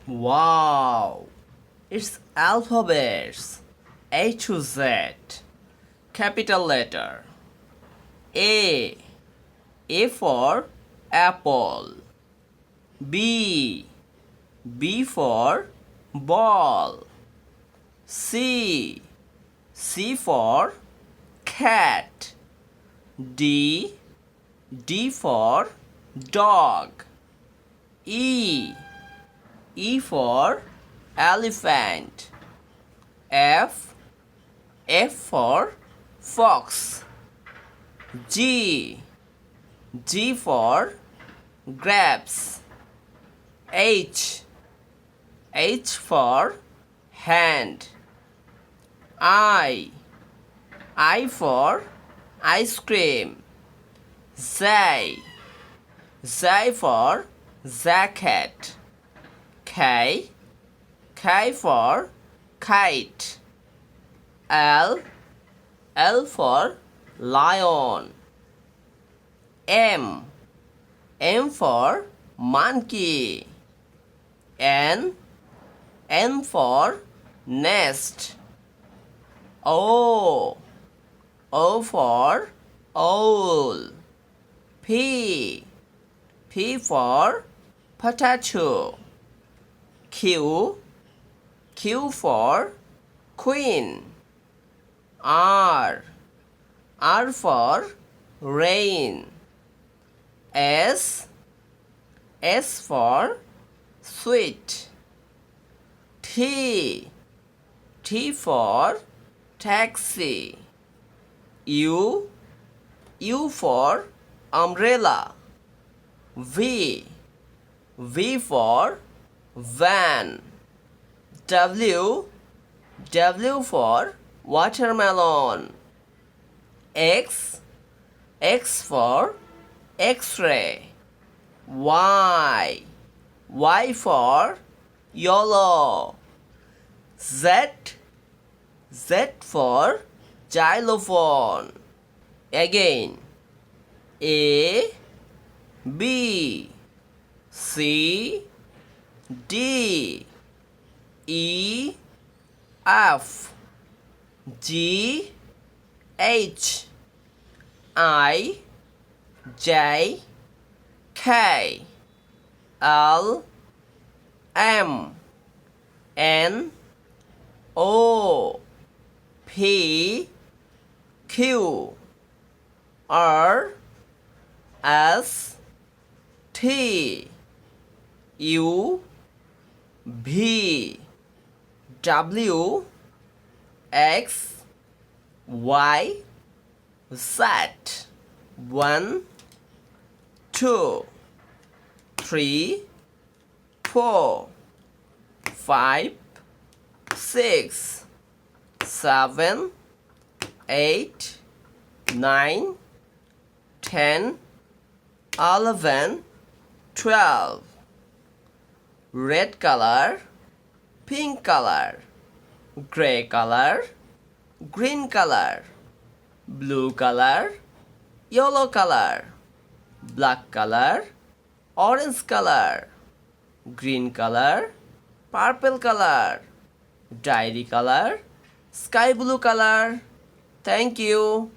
Wow! It's alphabets A to Z. Capital letter A. A for apple. B. B for ball. C. C for cat. D. D for dog. E. E for elephant. F. F for fox. G. G for grapes. H. H for hand. I. I for ice cream. Z. Z for jacket. K. K for kite. L. L for lion. M. M for monkey. N. N for nest. O. O for owl. P. P for potato. Q. Q for queen. R. R for rain. S. S for sweet. T. T for taxi. U. U for umbrella. V. V for van. W. W for watermelon. X. X for X-ray. Y. Y for yellow. Z. Z for xylophone. Again. A. B. C. D. E. F. G. H. I. J. K. L. M. N. O. P. Q. R. S. T. U. V. W. X. Y. Z. 1, 2, 3, 4, 5, 6, 7, 8, 9, 10, 11, 12. Red color, pink color, gray color, green color, blue color, yellow color, black color, orange color, green color, purple color, dairy color, sky blue color. Thank you.